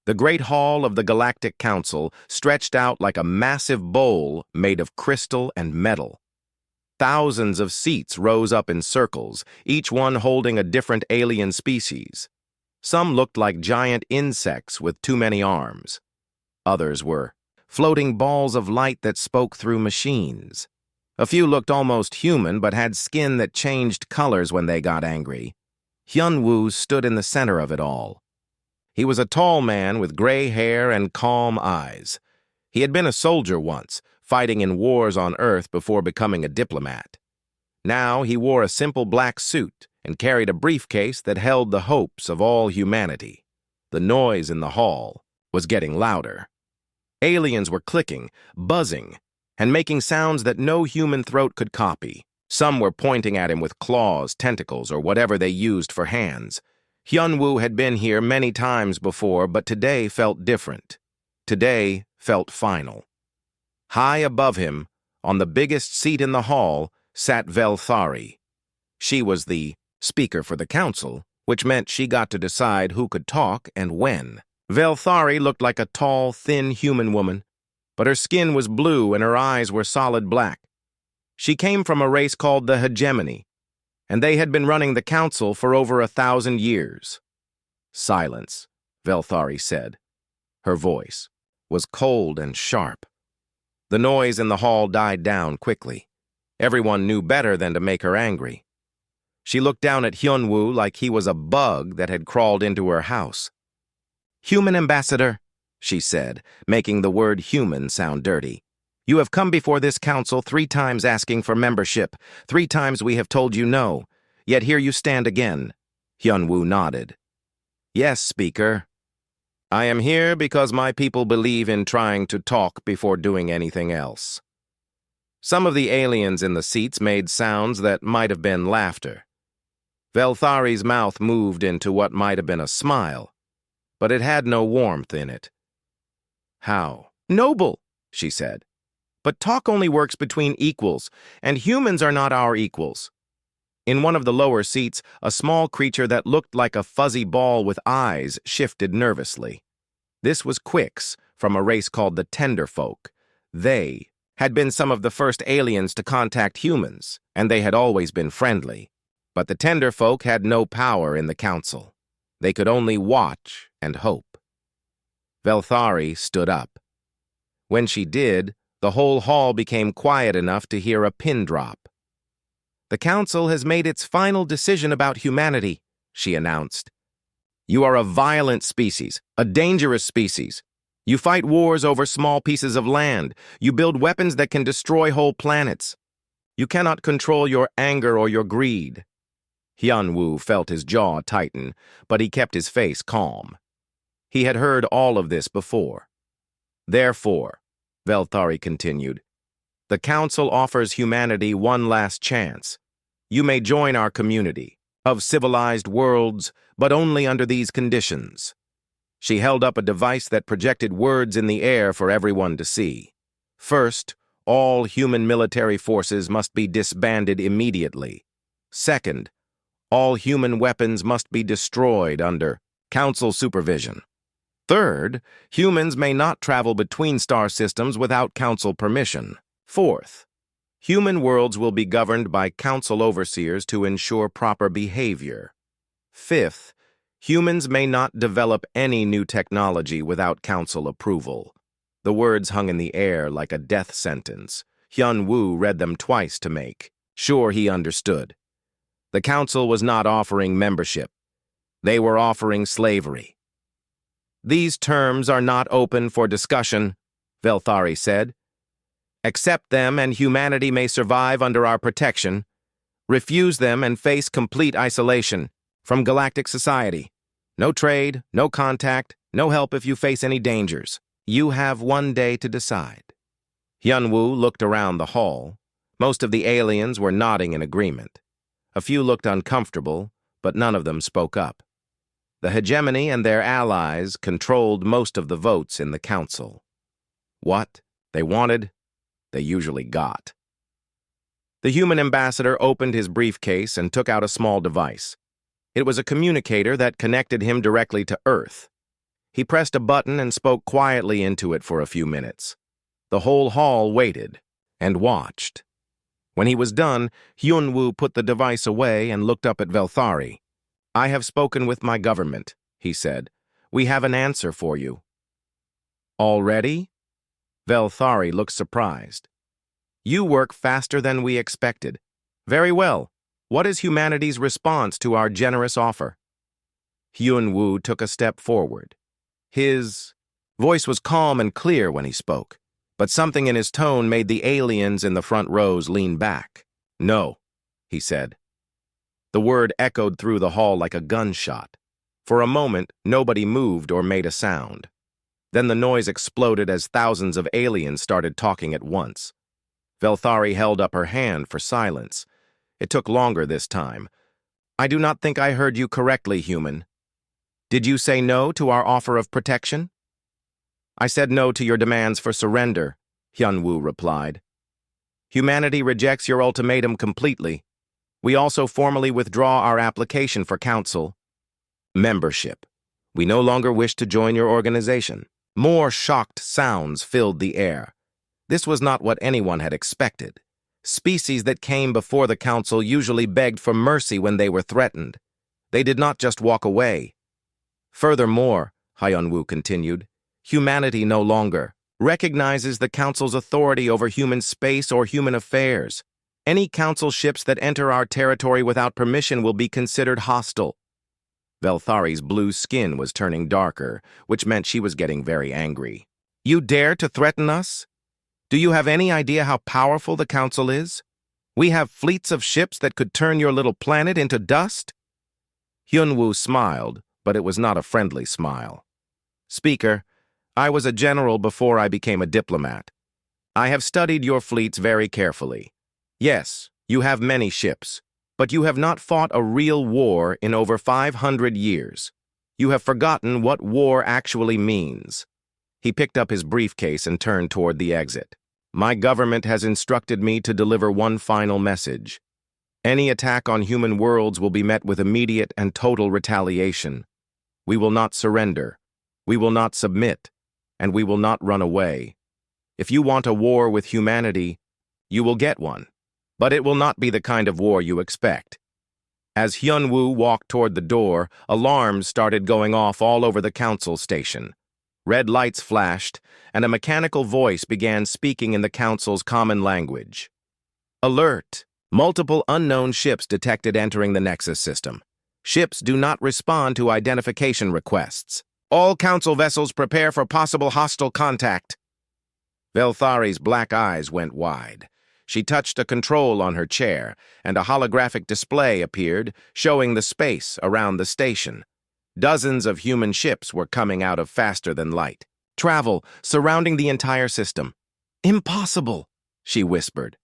The Great Hall of the Galactic Council stretched out like a massive bowl made of crystal and metal. Thousands of seats rose up in circles, each one holding a different alien species. Some looked like giant insects with too many arms. Others were floating balls of light that spoke through machines. A few looked almost human but had skin that changed colors when they got angry. Hyun-woo stood in the center of it all. He was a tall man with gray hair and calm eyes. He had been a soldier once, fighting in wars on Earth before becoming a diplomat. Now he wore a simple black suit and carried a briefcase that held the hopes of all humanity. The noise in the hall was getting louder. Aliens were clicking, buzzing, and making sounds that no human throat could copy. Some were pointing at him with claws, tentacles, or whatever they used for hands. Hyun-woo had been here many times before, but today felt different. Today felt final. High above him, on the biggest seat in the hall, sat Velthari. She was the speaker for the council, which meant she got to decide who could talk and when. Velthari looked like a tall, thin human woman, but her skin was blue and her eyes were solid black. She came from a race called the Hegemony, and they had been running the council for over 1,000 years. Silence, Velthari said. Her voice was cold and sharp. The noise in the hall died down quickly. Everyone knew better than to make her angry. She looked down at Hyun-woo like he was a bug that had crawled into her house. "Human ambassador," she said, making the word human sound dirty. "You have come before this council 3 times asking for membership. 3 times we have told you no. Yet here you stand again." Hyun-woo nodded. "Yes, Speaker. I am here because my people believe in trying to talk before doing anything else." Some of the aliens in the seats made sounds that might have been laughter. Velthari's mouth moved into what might have been a smile, but it had no warmth in it. "How?" "Noble," she said. "But talk only works between equals, and humans are not our equals." In one of the lower seats, a small creature that looked like a fuzzy ball with eyes shifted nervously. This was Quix, from a race called the Tenderfolk. They had been some of the first aliens to contact humans, and they had always been friendly. But the Tenderfolk had no power in the council. They could only watch and hope. Velthari stood up. When she did, the whole hall became quiet enough to hear a pin drop. "The council has made its final decision about humanity," she announced. "You are a violent species, a dangerous species. You fight wars over small pieces of land. You build weapons that can destroy whole planets. You cannot control your anger or your greed." Hyun-woo felt his jaw tighten, but he kept his face calm. He had heard all of this before. "Therefore," Velthari continued, "the council offers humanity one last chance. You may join our community of civilized worlds, but only under these conditions." She held up a device that projected words in the air for everyone to see. First, all human military forces must be disbanded immediately. Second, all human weapons must be destroyed under council supervision. Third, humans may not travel between star systems without council permission. Fourth, human worlds will be governed by council overseers to ensure proper behavior. Fifth, humans may not develop any new technology without council approval. The words hung in the air like a death sentence. Hyun-woo read them twice to make sure he understood. The council was not offering membership. They were offering slavery. "These terms are not open for discussion," Velthari said. "Accept them and humanity may survive under our protection. Refuse them and face complete isolation from galactic society. No trade, no contact, no help if you face any dangers. You have 1 day to decide." Hyun-woo looked around the hall. Most of the aliens were nodding in agreement. A few looked uncomfortable, but none of them spoke up. The Hegemony and their allies controlled most of the votes in the council. What they wanted, they usually got. The human ambassador opened his briefcase and took out a small device. It was a communicator that connected him directly to Earth. He pressed a button and spoke quietly into it for a few minutes. The whole hall waited and watched. When he was done, Hyunwoo put the device away and looked up at Velthari. "I have spoken with my government," he said. "We have an answer for you." "Already?" Velthari looked surprised. "You work faster than we expected. Very well. What is humanity's response to our generous offer?" Hyunwoo took a step forward. His voice was calm and clear when he spoke, but something in his tone made the aliens in the front rows lean back. "No," he said. The word echoed through the hall like a gunshot. For a moment, nobody moved or made a sound. Then the noise exploded as thousands of aliens started talking at once. Velthari held up her hand for silence. It took longer this time. "I do not think I heard you correctly, human. Did you say no to our offer of protection?" "I said no to your demands for surrender," Hyunwoo replied. "Humanity rejects your ultimatum completely. We also formally withdraw our application for council membership. We no longer wish to join your organization." More shocked sounds filled the air. This was not what anyone had expected. Species that came before the council usually begged for mercy when they were threatened. They did not just walk away. Furthermore, Hyunwoo continued, humanity no longer recognizes the council's authority over human space or human affairs. Any council ships that enter our territory without permission will be considered hostile. Velthari's blue skin was turning darker, which meant she was getting very angry. "You dare to threaten us? Do you have any idea how powerful the council is? We have fleets of ships that could turn your little planet into dust?" Hyunwoo smiled, but it was not a friendly smile. "Speaker, I was a general before I became a diplomat. I have studied your fleets very carefully. Yes, you have many ships, but you have not fought a real war in over 500 years. You have forgotten what war actually means." He picked up his briefcase and turned toward the exit. "My government has instructed me to deliver one final message. Any attack on human worlds will be met with immediate and total retaliation. We will not surrender. We will not submit. And we will not run away. If you want a war with humanity, you will get one. But it will not be the kind of war you expect." As Hyunwoo walked toward the door, alarms started going off all over the council station. Red lights flashed, and a mechanical voice began speaking in the council's common language. "Alert! Multiple unknown ships detected entering the Nexus system. Ships do not respond to identification requests. All council vessels prepare for possible hostile contact." Velthari's black eyes went wide. She touched a control on her chair, and a holographic display appeared, showing the space around the station. Dozens of human ships were coming out of faster than light. Travel, surrounding the entire system. "Impossible," she whispered.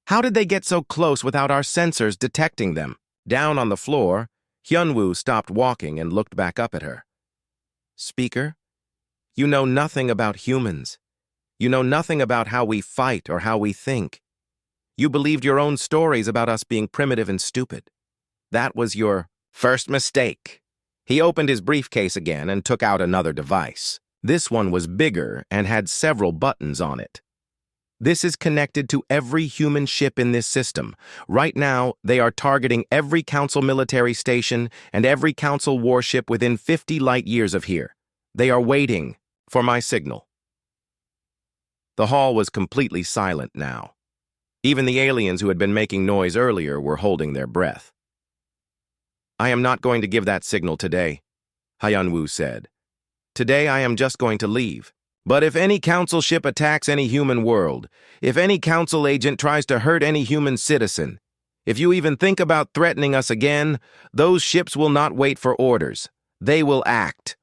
"How did they get so close without our sensors detecting them?" Down on the floor, Hyunwoo stopped walking and looked back up at her. "Speaker, you know nothing about humans. You know nothing about how we fight or how we think. You believed your own stories about us being primitive and stupid. That was your first mistake." He opened his briefcase again and took out another device. This one was bigger and had several buttons on it. "This is connected to every human ship in this system. Right now, they are targeting every council military station and every council warship within 50 light years of here. They are waiting for my signal." The hall was completely silent now. Even the aliens who had been making noise earlier were holding their breath. "I am not going to give that signal today," Hyunwoo said. "Today I am just going to leave. But if any council ship attacks any human world, if any council agent tries to hurt any human citizen, if you even think about threatening us again, those ships will not wait for orders. They will act."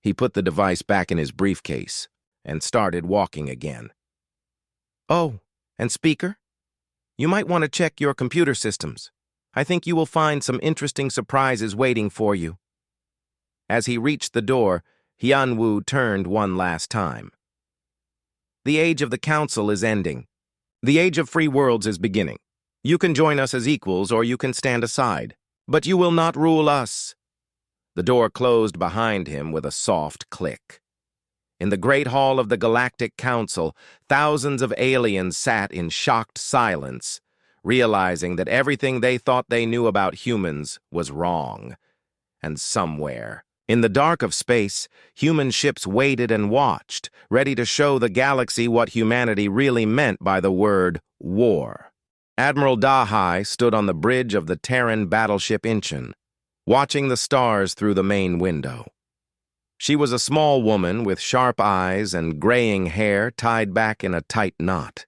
He put the device back in his briefcase and started walking again. "Oh, and speaker, you might want to check your computer systems. I think you will find some interesting surprises waiting for you." As he reached the door, Hyunwoo turned one last time. "The age of the council is ending. The age of free worlds is beginning. You can join us as equals or you can stand aside, but you will not rule us." The door closed behind him with a soft click. In the Great Hall of the Galactic Council, thousands of aliens sat in shocked silence, realizing that everything they thought they knew about humans was wrong. And somewhere, in the dark of space, human ships waited and watched, ready to show the galaxy what humanity really meant by the word war. Admiral Dahai stood on the bridge of the Terran battleship Incheon, watching the stars through the main window. She was a small woman with sharp eyes and graying hair tied back in a tight knot.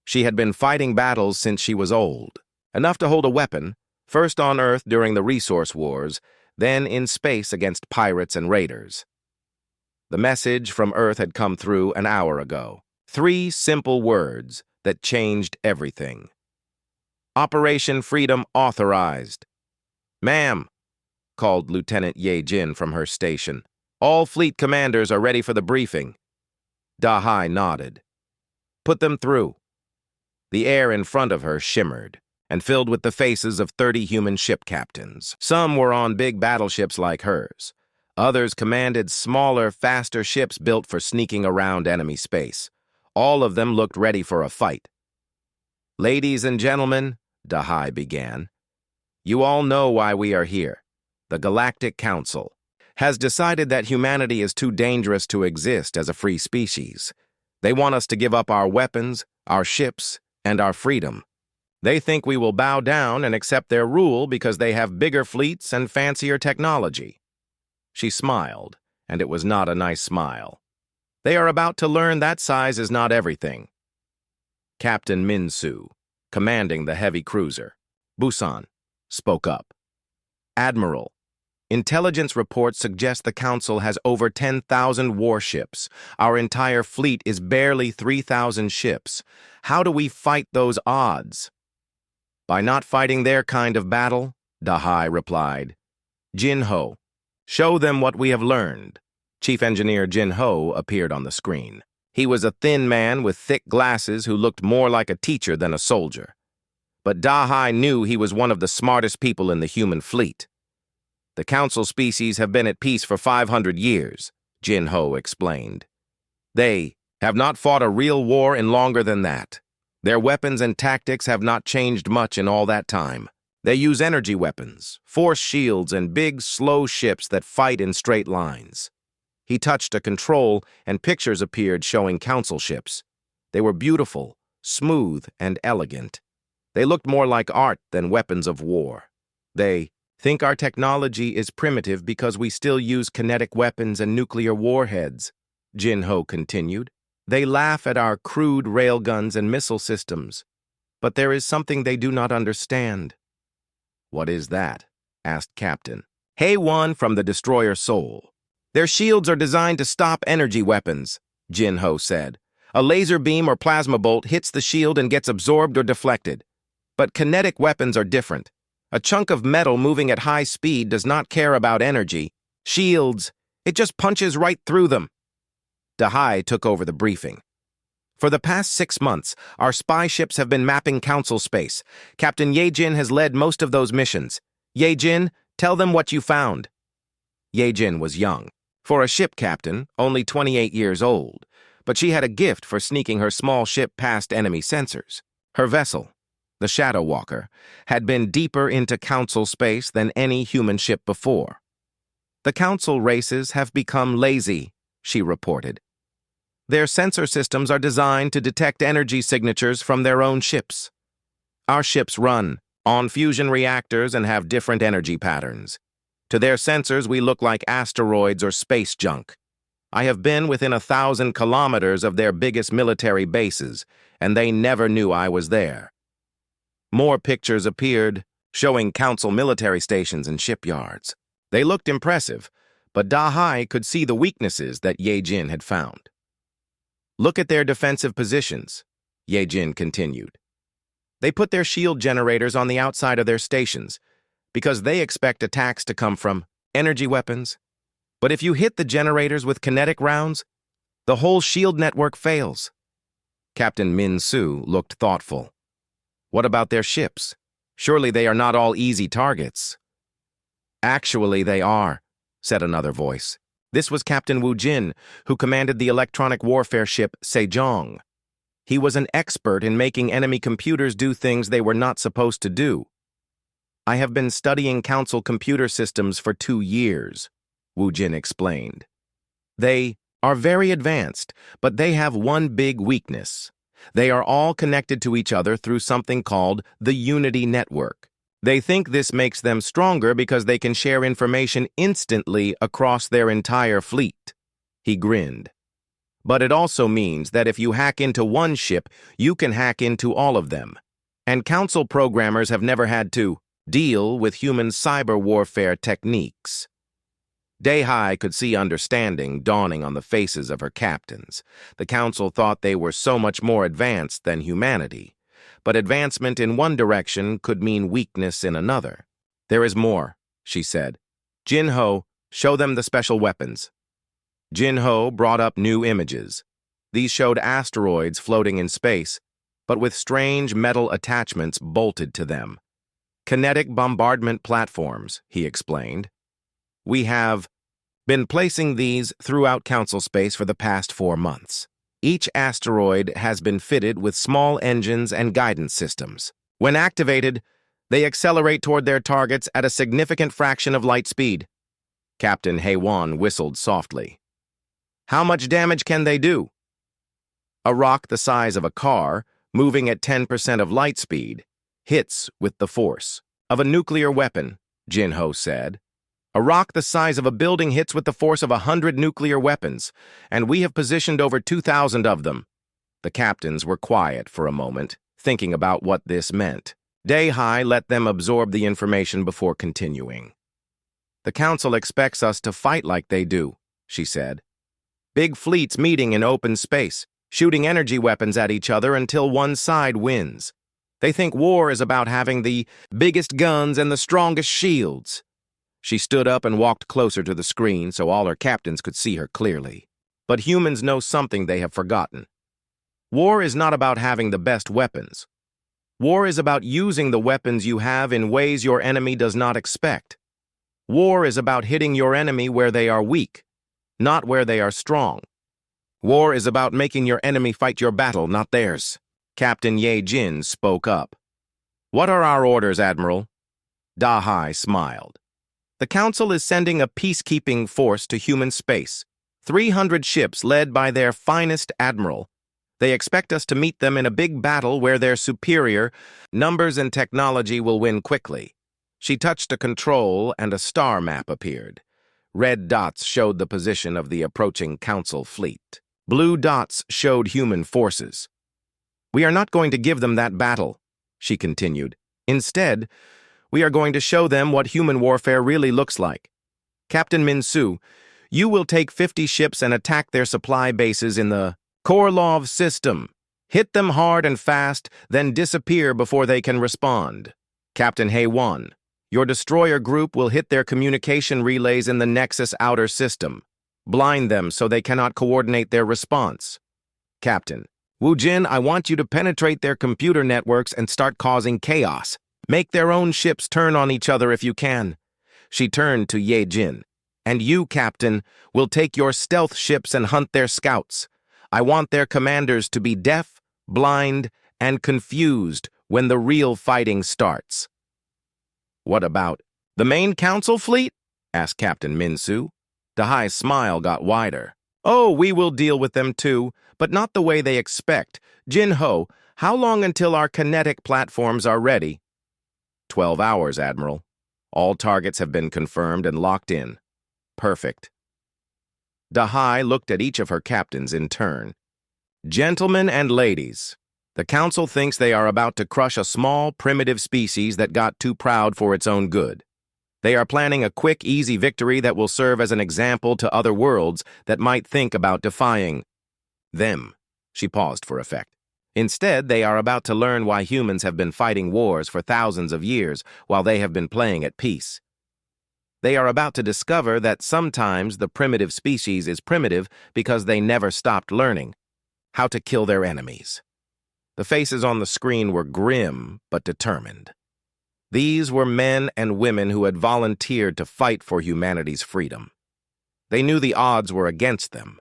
She had been fighting battles since she was old, enough to hold a weapon, first on Earth during the Resource Wars, then in space against pirates and raiders. The message from Earth had come through an hour ago. 3 simple words that changed everything. Operation Freedom authorized. "Ma'am," called Lieutenant Ye Jin from her station. "All fleet commanders are ready for the briefing." Dahai nodded. "Put them through." The air in front of her shimmered and filled with the faces of 30 human ship captains. Some were on big battleships like hers. Others commanded smaller, faster ships built for sneaking around enemy space. All of them looked ready for a fight. "Ladies and gentlemen," Dahai began, "you all know why we are here. The Galactic Council has decided that humanity is too dangerous to exist as a free species. They want us to give up our weapons, our ships, and our freedom. They think we will bow down and accept their rule because they have bigger fleets and fancier technology." She smiled, and it was not a nice smile. "They are about to learn that size is not everything." Captain Min-Soo, commanding the heavy cruiser, Busan, spoke up. "Admiral, intelligence reports suggest the Council has over 10,000 warships. Our entire fleet is barely 3,000 ships. How do we fight those odds?" "By not fighting their kind of battle," Dahai replied. "Jin Ho, show them what we have learned." Chief Engineer Jin Ho appeared on the screen. He was a thin man with thick glasses who looked more like a teacher than a soldier. But Dahai knew he was one of the smartest people in the human fleet. "The Council species have been at peace for 500 years, Jin Ho explained. "They have not fought a real war in longer than that. Their weapons and tactics have not changed much in all that time. They use energy weapons, force shields, and big, slow ships that fight in straight lines." He touched a control, and pictures appeared showing Council ships. They were beautiful, smooth, and elegant. They looked more like art than weapons of war. "They think our technology is primitive because we still use kinetic weapons and nuclear warheads," Jin Ho continued. "They laugh at our crude railguns and missile systems. But there is something they do not understand." "What is that?" asked Captain Hay-1 from the destroyer Seoul. "Their shields are designed to stop energy weapons," Jin Ho said. "A laser beam or plasma bolt hits the shield and gets absorbed or deflected. But kinetic weapons are different. A chunk of metal moving at high speed does not care about energy. Shields, it just punches right through them." Dahai took over the briefing. "For the past 6 months, our spy ships have been mapping Council space. Captain Ye Jin has led most of those missions. Ye Jin, tell them what you found." Ye Jin was young. For a ship captain, only 28 years old, but she had a gift for sneaking her small ship past enemy sensors. Her vessel, the Shadow Walker, had been deeper into Council space than any human ship before. "The Council races have become lazy," she reported. "Their sensor systems are designed to detect energy signatures from their own ships. Our ships run on fusion reactors and have different energy patterns. To their sensors, we look like asteroids or space junk. I have been within 1,000 kilometers of their biggest military bases, and they never knew I was there." More pictures appeared, showing Council military stations and shipyards. They looked impressive, but Dahai could see the weaknesses that Ye Jin had found. "Look at their defensive positions," Ye Jin continued. "They put their shield generators on the outside of their stations, because they expect attacks to come from energy weapons. But if you hit the generators with kinetic rounds, the whole shield network fails." Captain Min-Soo looked thoughtful. "What about their ships? Surely they are not all easy targets." "Actually, they are," said another voice. This was Captain Wu Jin, who commanded the electronic warfare ship Sejong. He was an expert in making enemy computers do things they were not supposed to do. I have been studying Council computer systems for 2 years, Wu Jin explained. They are very advanced, but they have one big weakness. They are all connected to each other through something called the Unity Network. They think this makes them stronger because they can share information instantly across their entire fleet. He grinned. But it also means that if you hack into one ship, you can hack into all of them. And Council programmers have never had to deal with human cyber warfare techniques. Dehai could see understanding dawning on the faces of her captains. The Council thought they were so much more advanced than humanity. But advancement in one direction could mean weakness in another. There is more, she said. Jin-Ho, show them the special weapons. Jin-Ho brought up new images. These showed asteroids floating in space, but with strange metal attachments bolted to them. Kinetic bombardment platforms, he explained. We have been placing these throughout Council space for the past 4 months. Each asteroid has been fitted with small engines and guidance systems. When activated, they accelerate toward their targets at a significant fraction of light speed. Captain Heywan whistled softly. How much damage can they do? A rock the size of a car, moving at 10% of light speed, hits with the force of a nuclear weapon, Jin-Ho said. A rock the size of a building hits with the force of 100 nuclear weapons, and we have positioned over 2,000 of them. The captains were quiet for a moment, thinking about what this meant. Dehai let them absorb the information before continuing. The Council expects us to fight like they do, she said. Big fleets meeting in open space, shooting energy weapons at each other until one side wins. They think war is about having the biggest guns and the strongest shields. She stood up and walked closer to the screen so all her captains could see her clearly. But humans know something they have forgotten. War is not about having the best weapons. War is about using the weapons you have in ways your enemy does not expect. War is about hitting your enemy where they are weak, not where they are strong. War is about making your enemy fight your battle, not theirs. Captain Ye Jin spoke up. What are our orders, Admiral? Dehai smiled. The Council is sending a peacekeeping force to human space, 300 ships led by their finest admiral. They expect us to meet them in a big battle where their superior numbers and technology will win quickly. She touched a control and a star map appeared. Red dots showed the position of the approaching Council fleet. Blue dots showed human forces. We are not going to give them that battle, she continued. Instead, we are going to show them what human warfare really looks like. Captain Min-Su, you will take 50 ships and attack their supply bases in the Korlov system. Hit them hard and fast, then disappear before they can respond. Captain Heywan, your destroyer group will hit their communication relays in the Nexus outer system. Blind them so they cannot coordinate their response. Captain, Wu Jin, I want you to penetrate their computer networks and start causing chaos. Make their own ships turn on each other if you can. She turned to Ye Jin. And you, Captain, will take your stealth ships and hunt their scouts. I want their commanders to be deaf, blind, and confused when the real fighting starts. What about the main Council fleet? Asked Captain Min-Su. Dehai's smile got wider. Oh, we will deal with them too, but not the way they expect. Jin-Ho, how long until our kinetic platforms are ready? 12 hours, Admiral. All targets have been confirmed and locked in. Perfect. Dehai looked at each of her captains in turn. Gentlemen and ladies, the Council thinks they are about to crush a small, primitive species that got too proud for its own good. They are planning a quick, easy victory that will serve as an example to other worlds that might think about defying them. She paused for effect. Instead, they are about to learn why humans have been fighting wars for thousands of years while they have been playing at peace. They are about to discover that sometimes the primitive species is primitive because they never stopped learning how to kill their enemies. The faces on the screen were grim but determined. These were men and women who had volunteered to fight for humanity's freedom. They knew the odds were against them,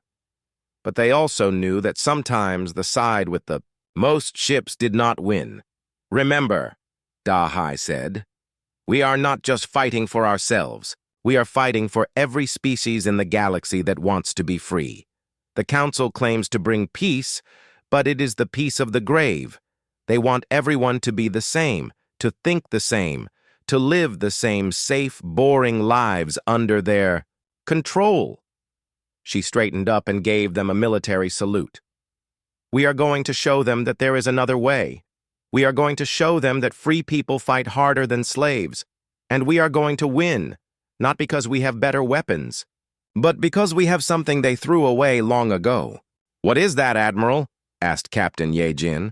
but they also knew that sometimes the side with the most ships did not win. "Remember," Dahai said, "we are not just fighting for ourselves. We are fighting for every species in the galaxy that wants to be free. The Council claims to bring peace, but it is the peace of the grave. They want everyone to be the same, to think the same, to live the same safe, boring lives under their control." She straightened up and gave them a military salute. "We are going to show them that there is another way. We are going to show them that free people fight harder than slaves, and we are going to win, not because we have better weapons, but because we have something they threw away long ago." "What is that, Admiral?" asked Captain Yejin.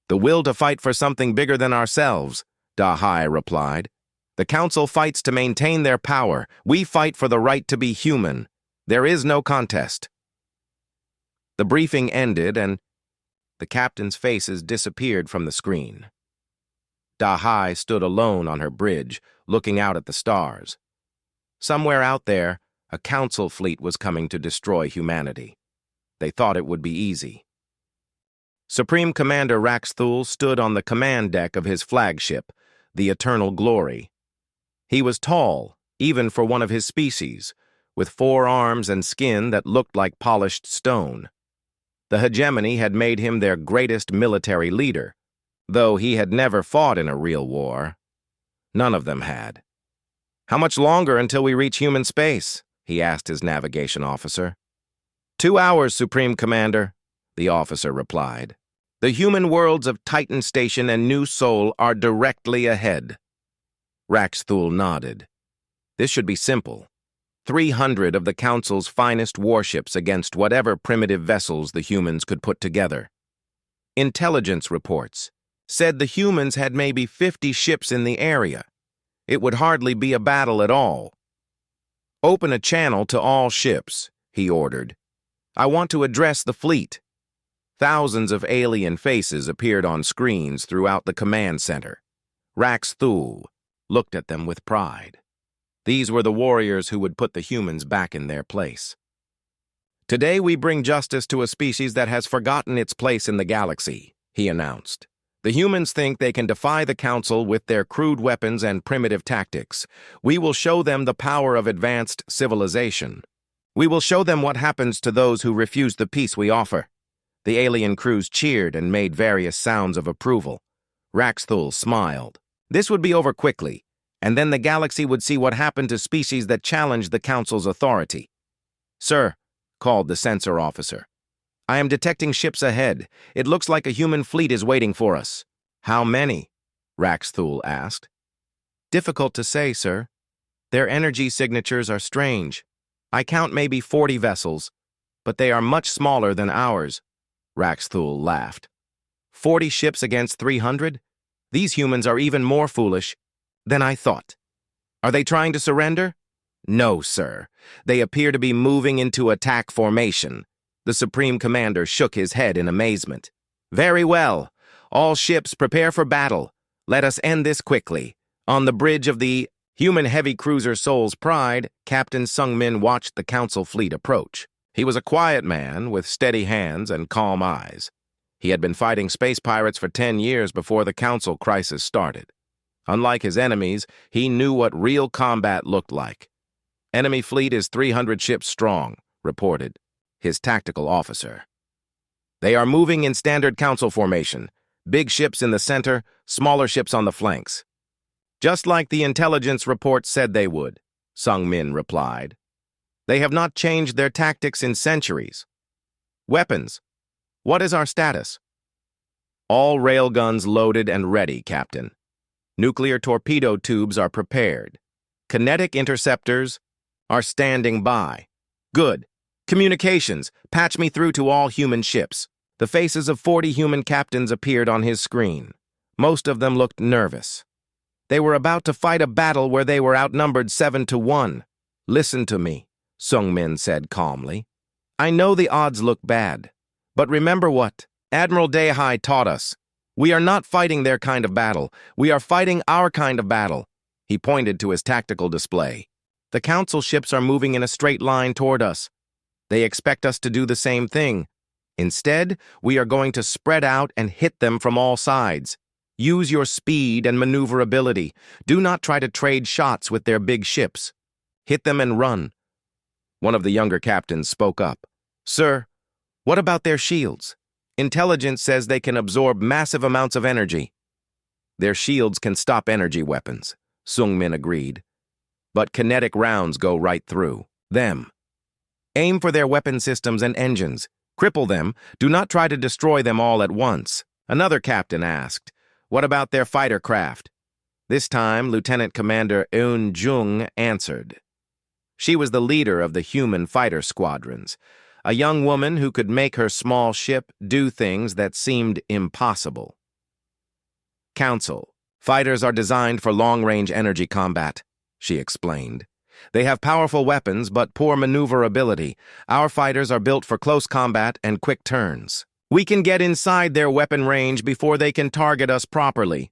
"The will to fight for something bigger than ourselves," Dahai replied. "The Council fights to maintain their power. We fight for the right to be human. There is no contest." The briefing ended, and the captain's faces disappeared from the screen. Dahai stood alone on her bridge, looking out at the stars. Somewhere out there, a Council fleet was coming to destroy humanity. They thought it would be easy. Supreme Commander Raxthul stood on the command deck of his flagship, the Eternal Glory. He was tall, even for one of his species, with 4 arms and skin that looked like polished stone. The hegemony had made him their greatest military leader, though he had never fought in a real war. None of them had. "How much longer until we reach human space?" he asked his navigation officer. 2 hours, Supreme Commander," the officer replied. "The human worlds of Titan Station and New Sol are directly ahead." Raxthul nodded. This should be simple. 300 of the Council's finest warships against whatever primitive vessels the humans could put together. Intelligence reports said the humans had maybe 50 ships in the area. It would hardly be a battle at all. "Open a channel to all ships," he ordered. "I want to address the fleet." Thousands of alien faces appeared on screens throughout the command center. Raxthul looked at them with pride. These were the warriors who would put the humans back in their place. "Today we bring justice to a species that has forgotten its place in the galaxy," he announced. "The humans think they can defy the Council with their crude weapons and primitive tactics. We will show them the power of advanced civilization. We will show them what happens to those who refuse the peace we offer." The alien crews cheered and made various sounds of approval. Raxthul smiled. This would be over quickly, and then the galaxy would see what happened to species that challenged the Council's authority. "Sir," called the sensor officer, "I am detecting ships ahead. It looks like a human fleet is waiting for us." "How many?" Raxthul asked. "Difficult to say, sir. Their energy signatures are strange. I count maybe 40 vessels, but they are much smaller than ours." Raxthul laughed. 40 ships against 300? These humans are even more foolish than I thought. Are they trying to surrender? No, sir. They appear to be moving into attack formation. The Supreme Commander shook his head in amazement. "Very well. All ships prepare for battle. Let us end this quickly." On the bridge of the human heavy cruiser Soul's Pride, Captain Sungmin watched the Council fleet approach. He was a quiet man with steady hands and calm eyes. He had been fighting space pirates for 10 years before the Council crisis started. Unlike his enemies, he knew what real combat looked like. "Enemy fleet is 300 ships strong," reported his tactical officer. "They are moving in standard Council formation. Big ships in the center, smaller ships on the flanks." "Just like the intelligence report said they would," Sungmin replied. "They have not changed their tactics in centuries." "Weapons. What is our status?" "All railguns loaded and ready, Captain. Nuclear torpedo tubes are prepared. Kinetic interceptors are standing by." "Good. Communications. Patch me through to all human ships." The faces of 40 human captains appeared on his screen. Most of them looked nervous. They were about to fight a battle where they were outnumbered 7-1. "Listen to me," Sungmin said calmly. "I know the odds look bad, but remember what Admiral Dahai taught us. We are not fighting their kind of battle. We are fighting our kind of battle." He pointed to his tactical display. "The Council ships are moving in a straight line toward us. They expect us to do the same thing. Instead, we are going to spread out and hit them from all sides. Use your speed and maneuverability. Do not try to trade shots with their big ships. Hit them and run." One of the younger captains spoke up. "Sir, what about their shields? Intelligence says they can absorb massive amounts of energy." "Their shields can stop energy weapons," Sung-min agreed. "But kinetic rounds go right through them. Aim for their weapon systems and engines. Cripple them. Do not try to destroy them all at once." Another captain asked, "What about their fighter craft?" This time, Lieutenant Commander Eun Jung answered. She was the leader of the human fighter squadrons, a young woman who could make her small ship do things that seemed impossible. "Council, fighters are designed for long-range energy combat," she explained. "They have powerful weapons but poor maneuverability. Our fighters are built for close combat and quick turns. We can get inside their weapon range before they can target us properly."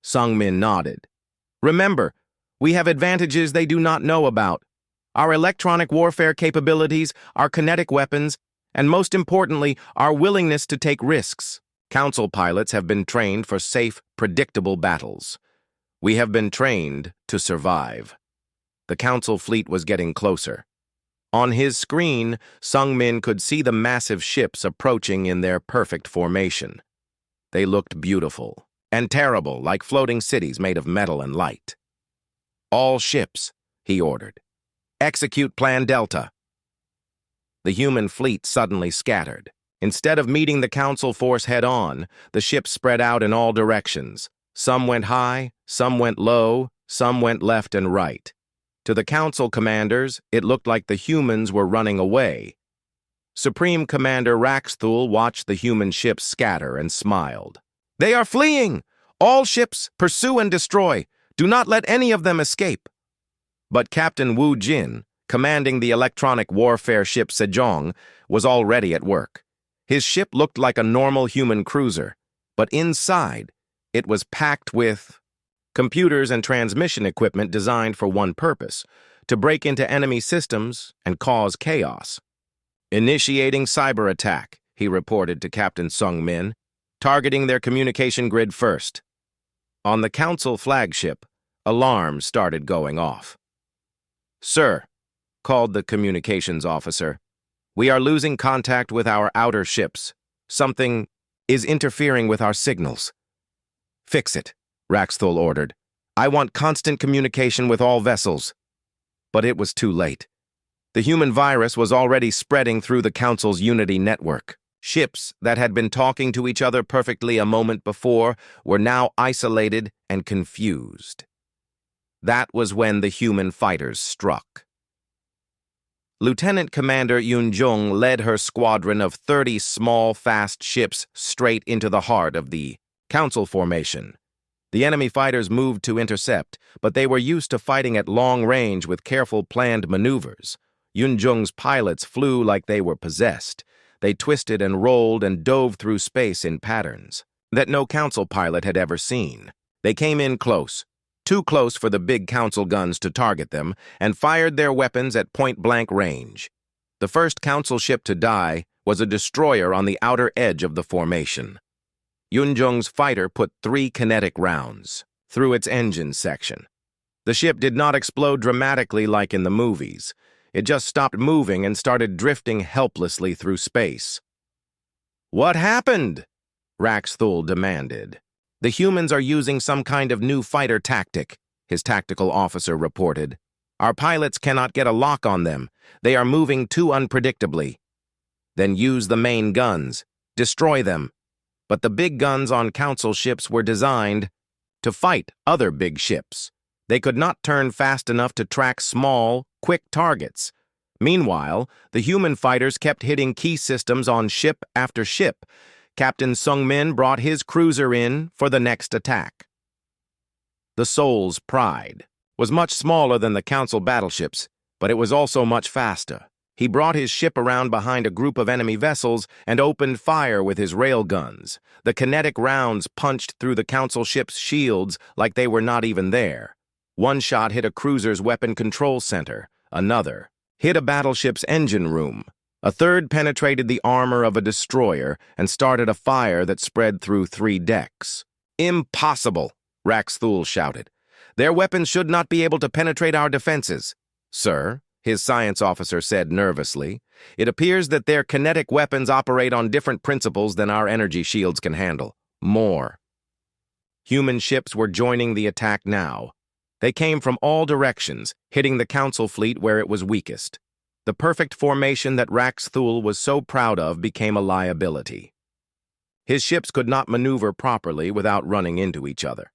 Sung-min nodded. "Remember, we have advantages they do not know about. Our electronic warfare capabilities, our kinetic weapons, and most importantly, our willingness to take risks. Council pilots have been trained for safe, predictable battles. We have been trained to survive." The Council fleet was getting closer. On his screen, Sung-min could see the massive ships approaching in their perfect formation. They looked beautiful and terrible, like floating cities made of metal and light. "All ships," he ordered. "Execute Plan Delta." The human fleet suddenly scattered. Instead of meeting the Council force head-on, the ships spread out in all directions. Some went high, some went low, some went left and right. To the Council commanders, it looked like the humans were running away. Supreme Commander Raxthul watched the human ships scatter and smiled. "They are fleeing! All ships, pursue and destroy! Do not let any of them escape!" But Captain Wu Jin, commanding the electronic warfare ship Sejong, was already at work. His ship looked like a normal human cruiser, but inside, it was packed with computers and transmission equipment designed for one purpose: to break into enemy systems and cause chaos. "Initiating cyber attack," he reported to Captain Sung-min, "targeting their communication grid first." On the Council flagship, alarms started going off. "Sir," called the communications officer, "we are losing contact with our outer ships. Something is interfering with our signals." "Fix it," Raxthul ordered. "I want constant communication with all vessels." But it was too late. The human virus was already spreading through the Council's Unity network. Ships that had been talking to each other perfectly a moment before were now isolated and confused. That was when the human fighters struck. Lieutenant Commander Yoon Jung led her squadron of 30 small, fast ships straight into the heart of the Council formation. The enemy fighters moved to intercept, but they were used to fighting at long range with careful planned maneuvers. Yoon Jung's pilots flew like they were possessed. They twisted and rolled and dove through space in patterns that no Council pilot had ever seen. They came in close, too close for the big Council guns to target them, and fired their weapons at point-blank range. The first Council ship to die was a destroyer on the outer edge of the formation. Yoon Jung's fighter put 3 kinetic rounds through its engine section. The ship did not explode dramatically like in the movies. It just stopped moving and started drifting helplessly through space. "What happened?" Raxthul demanded. "The humans are using some kind of new fighter tactic," his tactical officer reported. "Our pilots cannot get a lock on them. They are moving too unpredictably." "Then use the main guns. Destroy them." But the big guns on Council ships were designed to fight other big ships. They could not turn fast enough to track small, quick targets. Meanwhile, the human fighters kept hitting key systems on ship after ship. Captain Sung-min brought his cruiser in for the next attack. The Soul's Pride was much smaller than the Council battleships, but it was also much faster. He brought his ship around behind a group of enemy vessels and opened fire with his railguns. The kinetic rounds punched through the Council ship's shields like they were not even there. One shot hit a cruiser's weapon control center. Another hit a battleship's engine room. A third penetrated the armor of a destroyer and started a fire that spread through 3 decks. "Impossible!" Rax Thul shouted. "Their weapons should not be able to penetrate our defenses." "Sir," his science officer said nervously, "it appears that their kinetic weapons operate on different principles than our energy shields can handle. More." Human ships were joining the attack now. They came from all directions, hitting the Council fleet where it was weakest. The perfect formation that Rax Thul was so proud of became a liability. His ships could not maneuver properly without running into each other.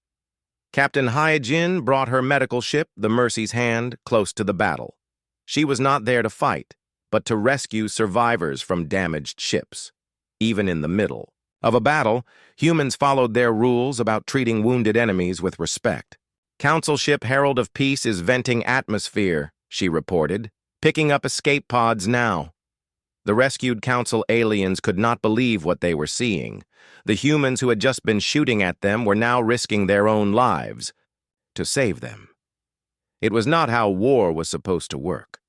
Captain Hyajin brought her medical ship, the Mercy's Hand, close to the battle. She was not there to fight, but to rescue survivors from damaged ships. Even in the middle of a battle, humans followed their rules about treating wounded enemies with respect. "Council ship Herald of Peace is venting atmosphere," she reported, "picking up escape pods now." The rescued Council aliens could not believe what they were seeing. The humans who had just been shooting at them were now risking their own lives to save them. It was not how war was supposed to work.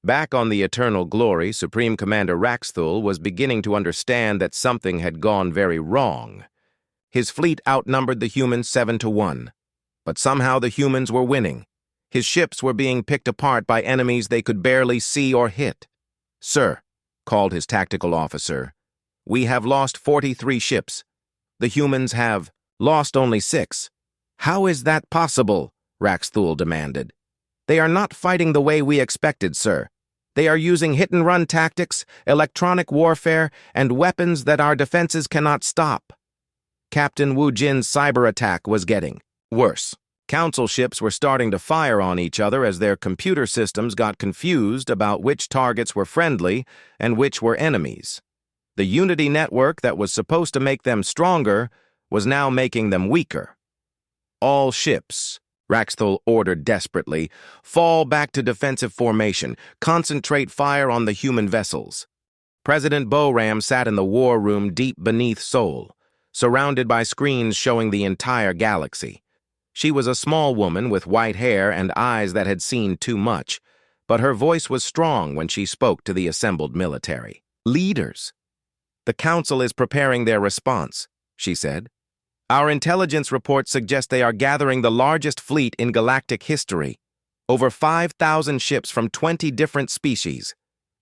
Back on the Eternal Glory, Supreme Commander Rax Thul was beginning to understand that something had gone very wrong. His fleet outnumbered the humans 7-1, but somehow the humans were winning. His ships were being picked apart by enemies they could barely see or hit. "Sir," called his tactical officer, "we have lost 43 ships. The humans have lost only 6. "How is that possible?" Rax Thul demanded. "They are not fighting the way we expected, sir. They are using hit-and-run tactics, electronic warfare, and weapons that our defenses cannot stop." Captain Wu Jin's cyber attack was getting worse. Council ships were starting to fire on each other as their computer systems got confused about which targets were friendly and which were enemies. The Unity network that was supposed to make them stronger was now making them weaker. "All ships," Rax Thul ordered desperately, "fall back to defensive formation. Concentrate fire on the human vessels." President Boram sat in the war room deep beneath Sol, surrounded by screens showing the entire galaxy. She was a small woman with white hair and eyes that had seen too much, but her voice was strong when she spoke to the assembled military. "Leaders, the Council is preparing their response," she said. "Our intelligence reports suggest they are gathering the largest fleet in galactic history, over 5,000 ships from 20 different species."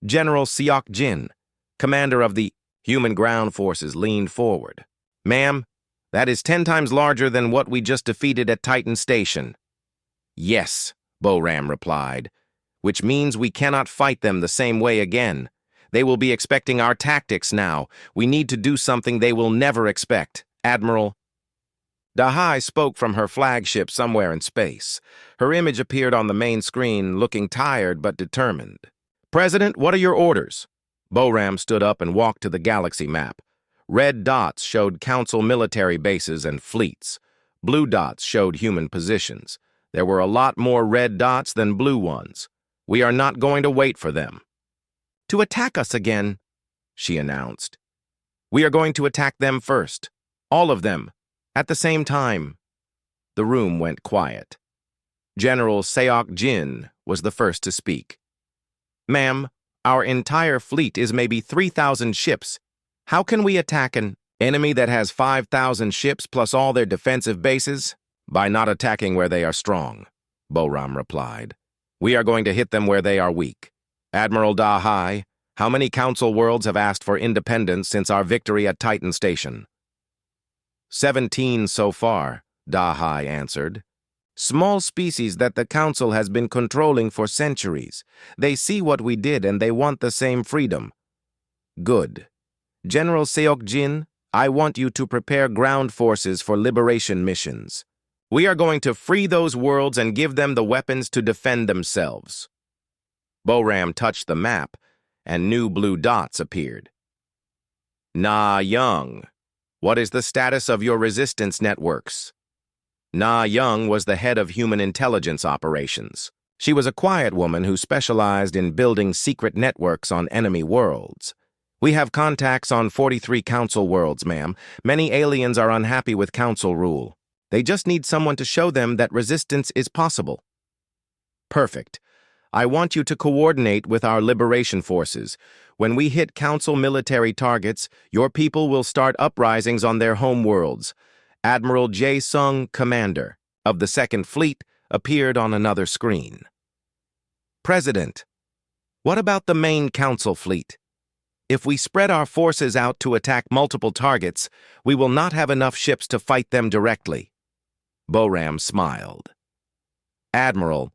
General Seok Jin, commander of the human ground forces, leaned forward. "Ma'am, that is 10 times larger than what we just defeated at Titan Station." "Yes," Boram replied, "which means we cannot fight them the same way again. They will be expecting our tactics now. We need to do something they will never expect. Admiral." Dahai spoke from her flagship somewhere in space. Her image appeared on the main screen, looking tired but determined. "President, what are your orders?" Boram stood up and walked to the galaxy map. Red dots showed Council military bases and fleets. Blue dots showed human positions. There were a lot more red dots than blue ones. "We are not going to wait for them to attack us again," she announced. "We are going to attack them first. All of them. At the same time." The room went quiet. General Seok Jin was the first to speak. "Ma'am, our entire fleet is maybe 3,000 ships. How can we attack an enemy that has 5,000 ships plus all their defensive bases?" "By not attacking where they are strong," Boram replied. "We are going to hit them where they are weak. Admiral Dahai, how many Council worlds have asked for independence since our victory at Titan Station?" 17 so far, Dahai answered. "Small species that the Council has been controlling for centuries. They see what we did and they want the same freedom." "Good. General Seok Jin, I want you to prepare ground forces for liberation missions. We are going to free those worlds and give them the weapons to defend themselves." Boram touched the map, and new blue dots appeared. "Na Young, what is the status of your resistance networks?" Na Young was the head of human intelligence operations. She was a quiet woman who specialized in building secret networks on enemy worlds. "We have contacts on 43 Council worlds, ma'am. Many aliens are unhappy with Council rule. They just need someone to show them that resistance is possible." "Perfect. I want you to coordinate with our liberation forces. When we hit Council military targets, your people will start uprisings on their home worlds." Admiral Jae Sung, commander of the Second Fleet, appeared on another screen. "President, what about the main Council fleet? If we spread our forces out to attack multiple targets, we will not have enough ships to fight them directly." Boram smiled. "Admiral,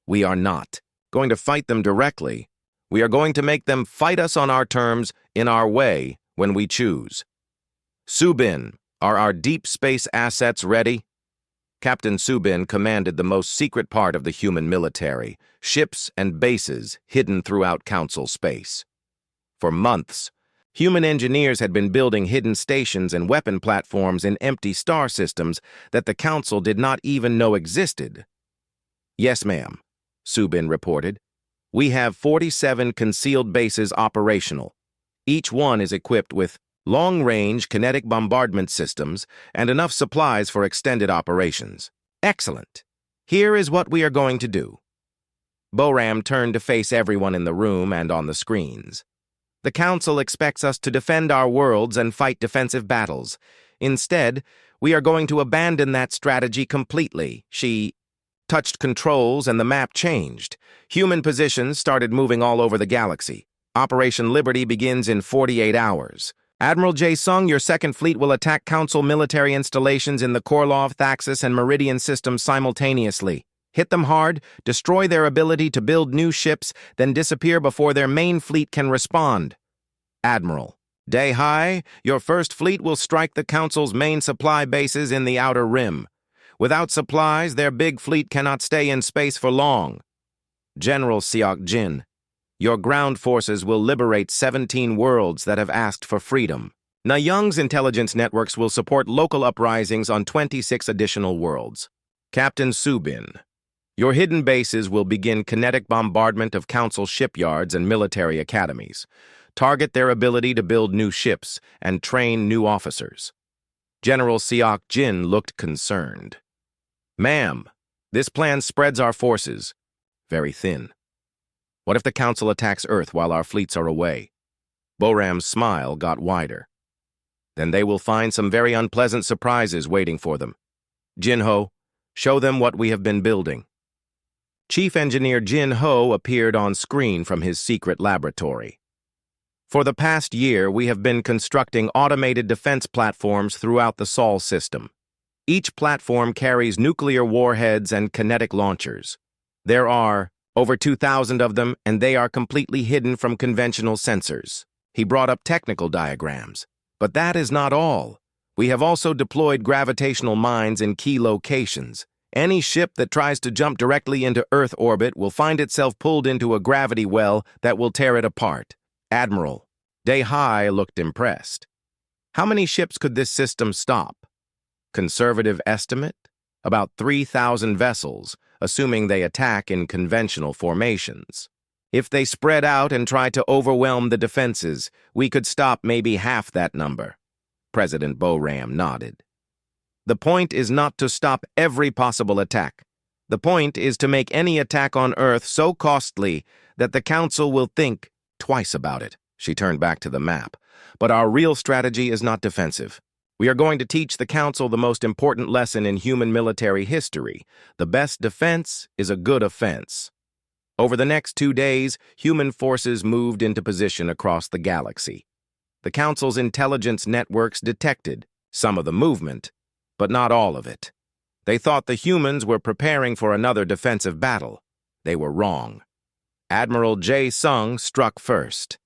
we are not going to fight them directly. We are going to make them fight us on our terms, in our way, when we choose. Subin, are our deep space assets ready?" Captain Subin commanded the most secret part of the human military, ships and bases hidden throughout Council space. For months, human engineers had been building hidden stations and weapon platforms in empty star systems that the Council did not even know existed. "Yes, ma'am," Subin reported. "We have 47 concealed bases operational. Each one is equipped with long-range kinetic bombardment systems and enough supplies for extended operations." "Excellent. Here is what we are going to do." Boram turned to face everyone in the room and on the screens. "The Council expects us to defend our worlds and fight defensive battles. Instead, we are going to abandon that strategy completely." She touched controls and the map changed. Human positions started moving all over the galaxy. "Operation Liberty begins in 48 hours. Admiral Jae Sung, your Second Fleet will attack Council military installations in the Korlov, Thaxis, and Meridian systems simultaneously. Hit them hard, destroy their ability to build new ships, then disappear before their main fleet can respond." "Admiral, Day High, your First Fleet will strike the Council's main supply bases in the Outer Rim. Without supplies, their big fleet cannot stay in space for long. General Seok Jin, your ground forces will liberate 17 worlds that have asked for freedom. Na Young's intelligence networks will support local uprisings on 26 additional worlds. Captain Subin, your hidden bases will begin kinetic bombardment of Council shipyards and military academies. Target their ability to build new ships and train new officers." General Seok Jin looked concerned. "Ma'am, this plan spreads our forces very thin. What if the Council attacks Earth while our fleets are away?" Boram's smile got wider. "Then they will find some very unpleasant surprises waiting for them. Jin-ho, show them what we have been building." Chief Engineer Jin-ho appeared on screen from his secret laboratory. "For the past year, we have been constructing automated defense platforms throughout the Sol system. Each platform carries nuclear warheads and kinetic launchers. There are over 2,000 of them, and they are completely hidden from conventional sensors." He brought up technical diagrams. "But that is not all. We have also deployed gravitational mines in key locations. Any ship that tries to jump directly into Earth orbit will find itself pulled into a gravity well that will tear it apart." Admiral Day High looked impressed. "How many ships could this system stop?" "Conservative estimate? About 3,000 vessels, assuming they attack in conventional formations. If they spread out and try to overwhelm the defenses, we could stop maybe half that number." President Boram nodded. "The point is not to stop every possible attack. The point is to make any attack on Earth so costly that the Council will think twice about it." She turned back to the map. "But our real strategy is not defensive. We are going to teach the Council the most important lesson in human military history. The best defense is a good offense." Over the next 2 days, human forces moved into position across the galaxy. The Council's intelligence networks detected some of the movement, but not all of it. They thought the humans were preparing for another defensive battle. They were wrong. Admiral Jae Sung struck first.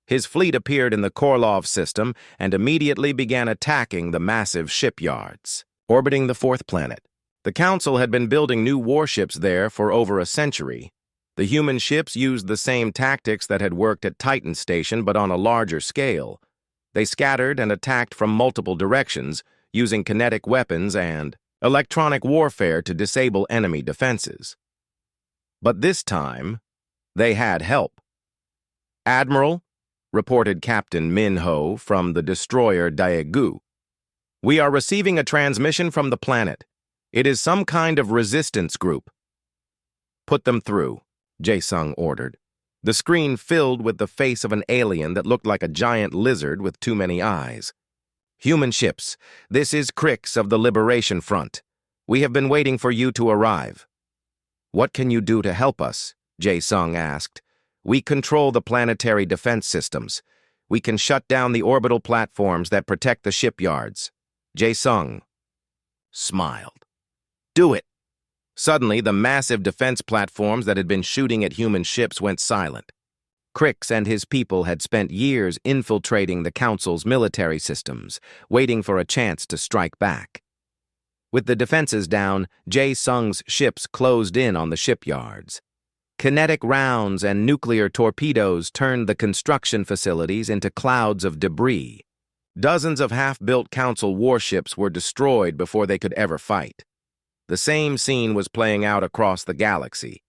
His fleet appeared in the Korlov system and immediately began attacking the massive shipyards, orbiting the fourth planet. The Council had been building new warships there for over a century. The human ships used the same tactics that had worked at Titan Station, but on a larger scale. They scattered and attacked from multiple directions, using kinetic weapons and electronic warfare to disable enemy defenses. But this time, they had help. "Admiral," reported Captain Min-ho from the destroyer Daegu, "we are receiving a transmission from the planet. It is some kind of resistance group." "Put them through," Jae-sung ordered. The screen filled with the face of an alien that looked like a giant lizard with too many eyes. "Human ships, this is Crix of the Liberation Front. We have been waiting for you to arrive." "What can you do to help us?" Jae-sung asked. "We control the planetary defense systems. We can shut down the orbital platforms that protect the shipyards." Jae-sung smiled. "Do it." Suddenly, the massive defense platforms that had been shooting at human ships went silent. Crix and his people had spent years infiltrating the Council's military systems, waiting for a chance to strike back. With the defenses down, Jae-sung's ships closed in on the shipyards. Kinetic rounds and nuclear torpedoes turned the construction facilities into clouds of debris. Dozens of half-built Council warships were destroyed before they could ever fight. The same scene was playing out across the galaxy.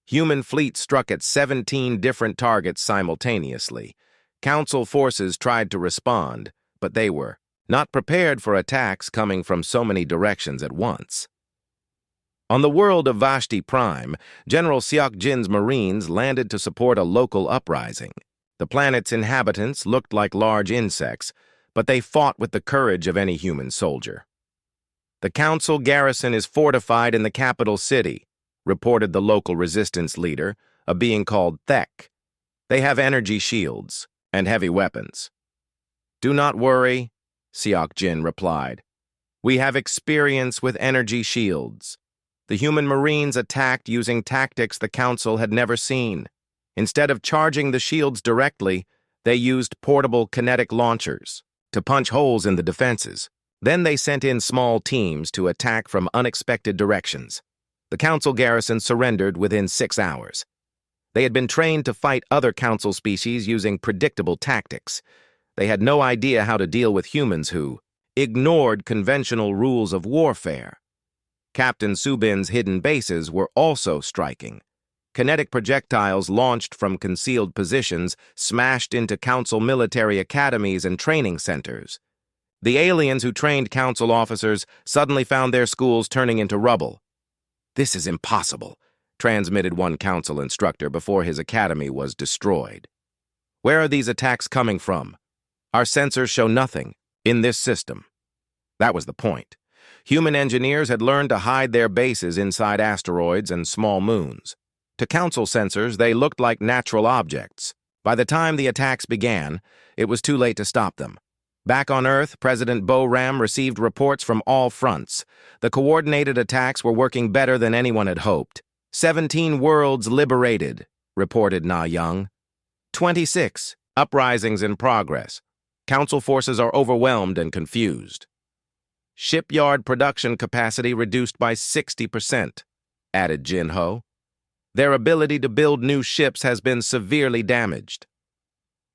Human fleets struck at 17 different targets simultaneously. Council forces tried to respond, but they were not prepared for attacks coming from so many directions at once. On the world of Vashti Prime, General Seok-jin's Marines landed to support a local uprising. The planet's inhabitants looked like large insects, but they fought with the courage of any human soldier. "The Council garrison is fortified in the capital city," reported the local resistance leader, a being called Thek. "They have energy shields and heavy weapons." "Do not worry," Seok-jin replied. "We have experience with energy shields." The human Marines attacked using tactics the Council had never seen. Instead of charging the shields directly, they used portable kinetic launchers to punch holes in the defenses. Then they sent in small teams to attack from unexpected directions. The Council garrison surrendered within 6 hours. They had been trained to fight other Council species using predictable tactics. They had no idea how to deal with humans who ignored conventional rules of warfare. Captain Subin's hidden bases were also striking. Kinetic projectiles launched from concealed positions smashed into Council military academies and training centers. The aliens who trained Council officers suddenly found their schools turning into rubble. "This is impossible," transmitted one Council instructor before his academy was destroyed. "Where are these attacks coming from? Our sensors show nothing in this system." That was the point. Human engineers had learned to hide their bases inside asteroids and small moons. To Council sensors, they looked like natural objects. By the time the attacks began, it was too late to stop them. Back on Earth, President Bo-Ram received reports from all fronts. The coordinated attacks were working better than anyone had hoped. 17 worlds liberated, reported Na Young. 26 uprisings in progress. Council forces are overwhelmed and confused. Shipyard production capacity reduced by 60%, added Jin-ho. Their ability to build new ships has been severely damaged.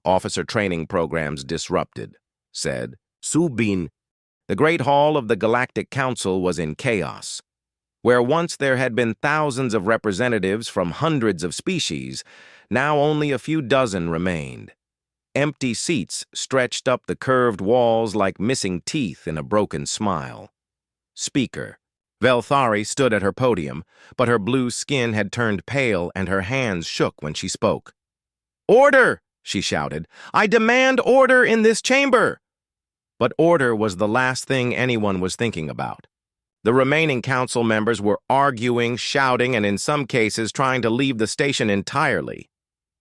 Officer training programs disrupted, said Subin. The Great Hall of the Galactic Council was in chaos. Where once there had been thousands of representatives from hundreds of species, now only a few dozen remained. Empty seats stretched up the curved walls like missing teeth in a broken smile. Speaker. Velthari stood at her podium, but her blue skin had turned pale and her hands shook when she spoke. "Order!" she shouted. "I demand order in this chamber!" But order was the last thing anyone was thinking about. The remaining council members were arguing, shouting, and in some cases trying to leave the station entirely.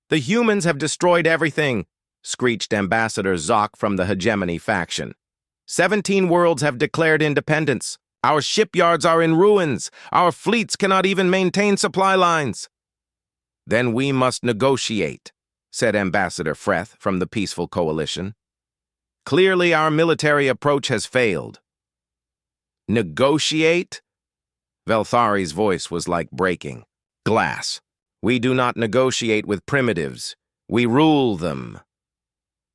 "The humans have destroyed everything," screeched Ambassador Zoc from the Hegemony faction. 17 worlds have declared independence. Our shipyards are in ruins. Our fleets cannot even maintain supply lines. "Then we must negotiate," said Ambassador Freth from the Peaceful Coalition. "Clearly our military approach has failed." "Negotiate?" Velthari's voice was like breaking glass. "We do not negotiate with primitives. We rule them."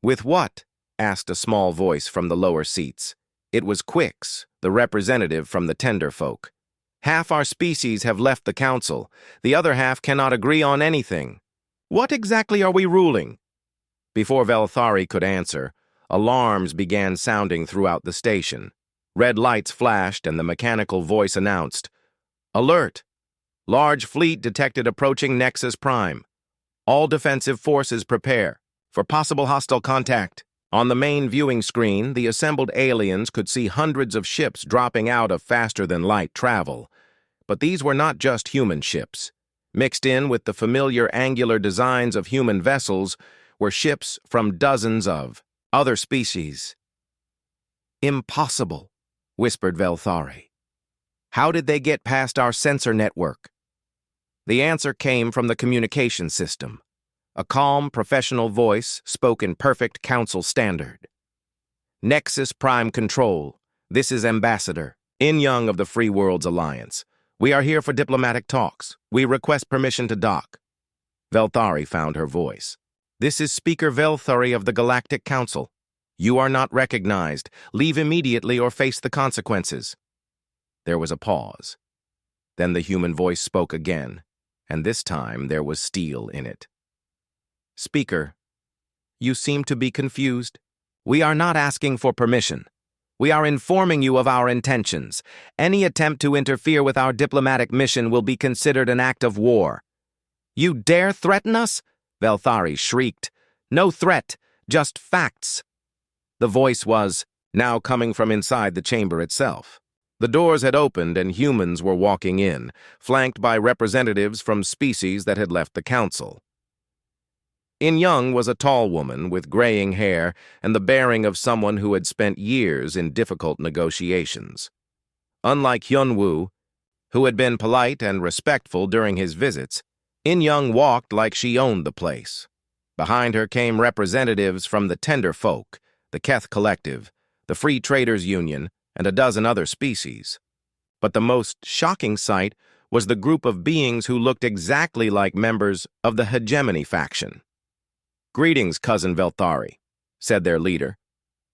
"With what?" asked a small voice from the lower seats. It was Quix, the representative from the Tenderfolk. Half our species have left the Council. The other half cannot agree on anything. What exactly are we ruling? Before Velthari could answer, alarms began sounding throughout the station. Red lights flashed and the mechanical voice announced, "Alert! Large fleet detected approaching Nexus Prime. All defensive forces prepare for possible hostile contact." On the main viewing screen, the assembled aliens could see hundreds of ships dropping out of faster-than-light travel. But these were not just human ships. Mixed in with the familiar angular designs of human vessels were ships from dozens of other species. "Impossible," whispered Velthari. "How did they get past our sensor network?" The answer came from the communication system. A calm, professional voice spoke in perfect Council standard. "Nexus Prime Control, this is Ambassador In Young of the Free Worlds Alliance. We are here for diplomatic talks. We request permission to dock." Velthari found her voice. "This is Speaker Velthari of the Galactic Council. You are not recognized. Leave immediately or face the consequences." There was a pause. Then the human voice spoke again, and this time there was steel in it. "Speaker, you seem to be confused. We are not asking for permission. We are informing you of our intentions. Any attempt to interfere with our diplomatic mission will be considered an act of war." "You dare threaten us?" Velthari shrieked. "No threat, just facts." The voice was now coming from inside the chamber itself. The doors had opened and humans were walking in, flanked by representatives from species that had left the Council. In Young was a tall woman with graying hair and the bearing of someone who had spent years in difficult negotiations. Unlike Hyunwoo, who had been polite and respectful during his visits, In Young walked like she owned the place. Behind her came representatives from the Tenderfolk, the Keth Collective, the Free Traders Union, and a dozen other species. But the most shocking sight was the group of beings who looked exactly like members of the Hegemony faction. "Greetings, Cousin Velthari," said their leader.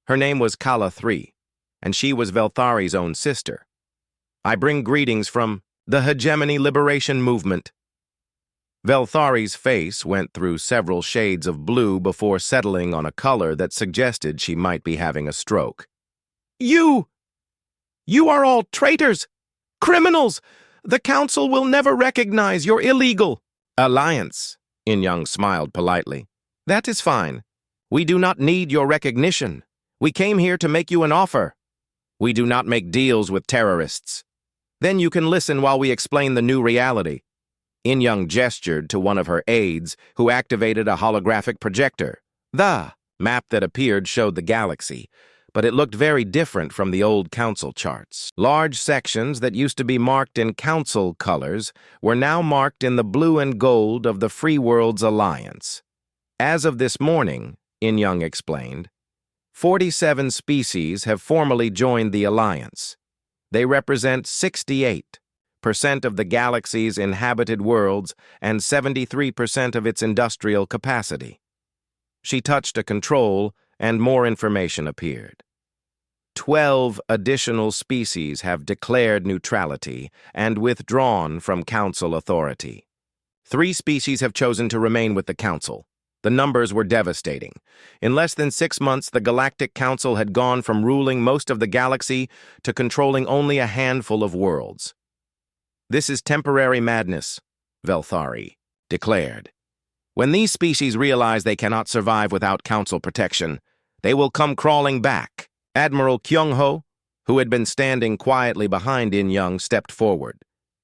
Her name was Kala III, and she was Velthari's own sister. "I bring greetings from the Hegemony Liberation Movement." Velthari's face went through several shades of blue before settling on a color that suggested she might be having a stroke. You are all traitors! Criminals! The Council will never recognize your illegal alliance." In Young smiled politely. "That is fine. We do not need your recognition. We came here to make you an offer. We do not make deals with terrorists. Then you can listen while we explain the new reality." In Young gestured to one of her aides, who activated a holographic projector. The map that appeared showed the galaxy, but it looked very different from the old Council charts. Large sections that used to be marked in Council colors were now marked in the blue and gold of the Free Worlds Alliance. As of this morning, In Young explained, 47 species have formally joined the Alliance. They represent 68% of the galaxy's inhabited worlds and 73% of its industrial capacity. She touched a control, and more information appeared. 12 additional species have declared neutrality and withdrawn from Council authority. 3 species have chosen to remain with the Council. The numbers were devastating. In less than 6 months, the Galactic Council had gone from ruling most of the galaxy to controlling only a handful of worlds. "This is temporary madness," Velthari declared. "When these species realize they cannot survive without Council protection, they will come crawling back." Admiral Kyung-ho, who had been standing quietly behind In Young, stepped forward.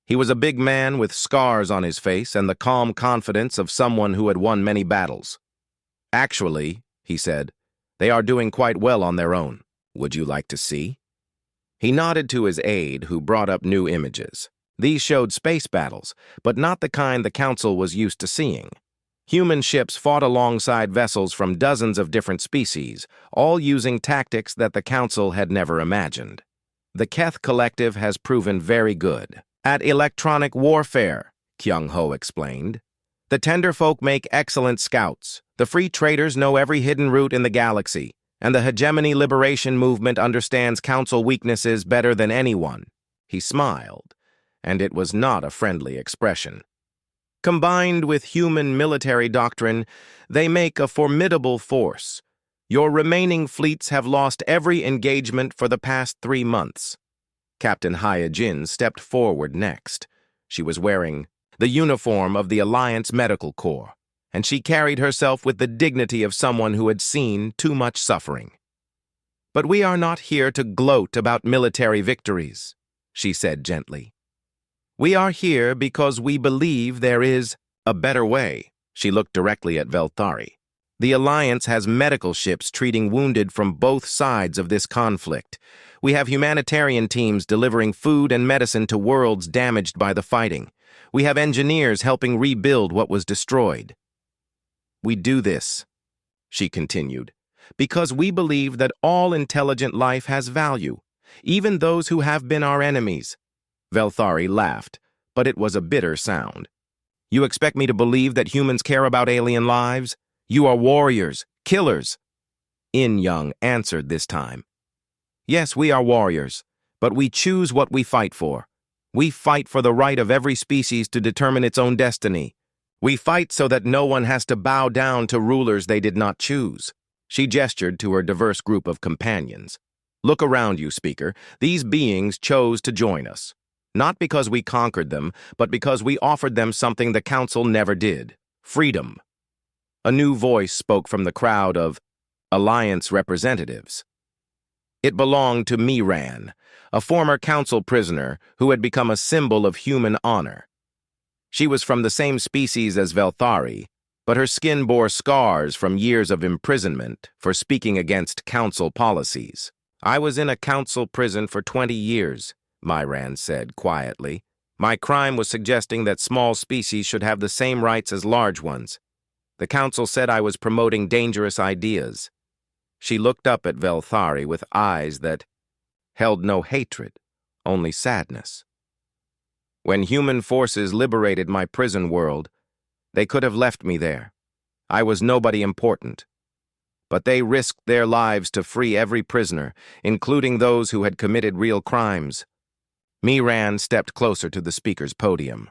He was a big man with scars on his face and the calm confidence of someone who had won many battles. "Actually," he said, "they are doing quite well on their own. Would you like to see?" He nodded to his aide, who brought up new images. These showed space battles, but not the kind the Council was used to seeing. Human ships fought alongside vessels from dozens of different species, all using tactics that the Council had never imagined. "The Keth Collective has proven very good at electronic warfare," Kyung-ho explained. "The Tenderfolk make excellent scouts. The Free Traders know every hidden route in the galaxy, and the Hegemony Liberation Movement understands Council weaknesses better than anyone." He smiled, and it was not a friendly expression. Combined with human military doctrine, they make a formidable force. Your remaining fleets have lost every engagement for the past 3 months. Captain Hyajin stepped forward next. She was wearing the uniform of the Alliance Medical Corps, and she carried herself with the dignity of someone who had seen too much suffering. "But we are not here to gloat about military victories," she said gently. "We are here because we believe there is a better way." She looked directly at Velthari. "The Alliance has medical ships treating wounded from both sides of this conflict. We have humanitarian teams delivering food and medicine to worlds damaged by the fighting. We have engineers helping rebuild what was destroyed. We do this," she continued, "because we believe that all intelligent life has value, even those who have been our enemies." Velthari laughed, but it was a bitter sound. "You expect me to believe that humans care about alien lives? You are warriors, killers." In-Young answered this time. "Yes, we are warriors, but we choose what we fight for. We fight for the right of every species to determine its own destiny. We fight so that no one has to bow down to rulers they did not choose." She gestured to her diverse group of companions. "Look around you, speaker. These beings chose to join us. Not because we conquered them, but because we offered them something the Council never did: freedom." A new voice spoke from the crowd of Alliance representatives. It belonged to Miran, a former Council prisoner who had become a symbol of human honor. She was from the same species as Velthari, but her skin bore scars from years of imprisonment for speaking against Council policies. "I was in a Council prison for 20 years, Myran said quietly. "My crime was suggesting that small species should have the same rights as large ones. The Council said I was promoting dangerous ideas." She looked up at Velthari with eyes that held no hatred, only sadness. "When human forces liberated my prison world, they could have left me there. I was nobody important. But they risked their lives to free every prisoner, including those who had committed real crimes." Miran stepped closer to the speaker's podium.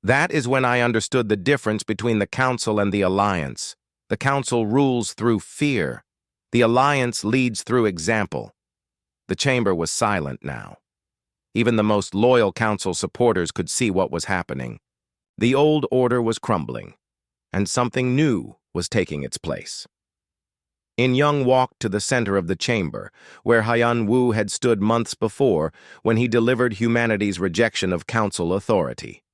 "That is when I understood the difference between the Council and the Alliance. The Council rules through fear. The Alliance leads through example." The chamber was silent now. Even the most loyal Council supporters could see what was happening. The old order was crumbling, and something new was taking its place. In-Young walked to the center of the chamber, where Haiyan Wu had stood months before when he delivered humanity's rejection of Council authority.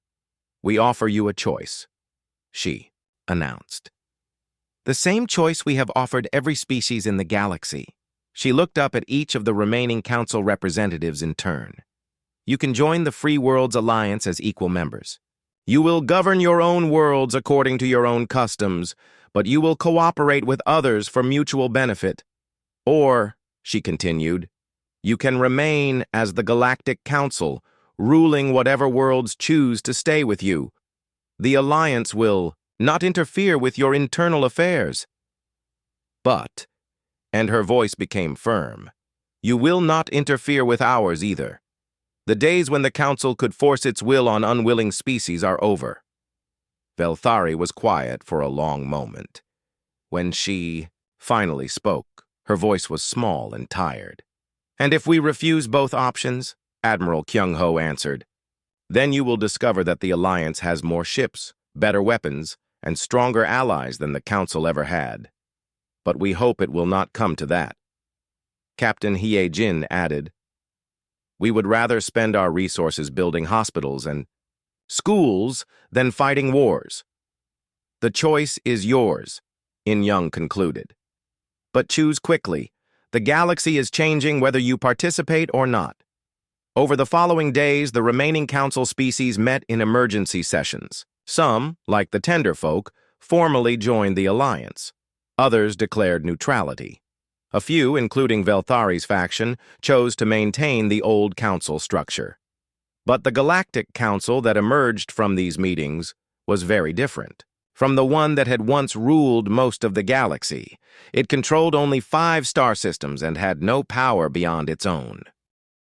"We offer you a choice," she announced. "The same choice we have offered every species in the galaxy." She looked up at each of the remaining Council representatives in turn. "You can join the Free Worlds Alliance as equal members. You will govern your own worlds according to your own customs, but you will cooperate with others for mutual benefit. Or," she continued, "you can remain as the Galactic Council, ruling whatever worlds choose to stay with you. The Alliance will not interfere with your internal affairs. But," and her voice became firm, "you will not interfere with ours either. The days when the Council could force its will on unwilling species are over." Velthari was quiet for a long moment. When she finally spoke, her voice was small and tired. "And if we refuse both options," Admiral Kyung-ho answered, "then you will discover that the Alliance has more ships, better weapons, and stronger allies than the Council ever had. But we hope it will not come to that." Captain Hyejin added, "We would rather spend our resources building hospitals and schools than fighting wars. The choice is yours," In-Young concluded. "But choose quickly. The galaxy is changing whether you participate or not." Over the following days, the remaining Council species met in emergency sessions. Some, like the Tenderfolk, formally joined the Alliance. Others declared neutrality. A few, including Velthari's faction, chose to maintain the old Council structure. But the Galactic Council that emerged from these meetings was very different from the one that had once ruled most of the galaxy. It controlled only 5 star systems and had no power beyond its own.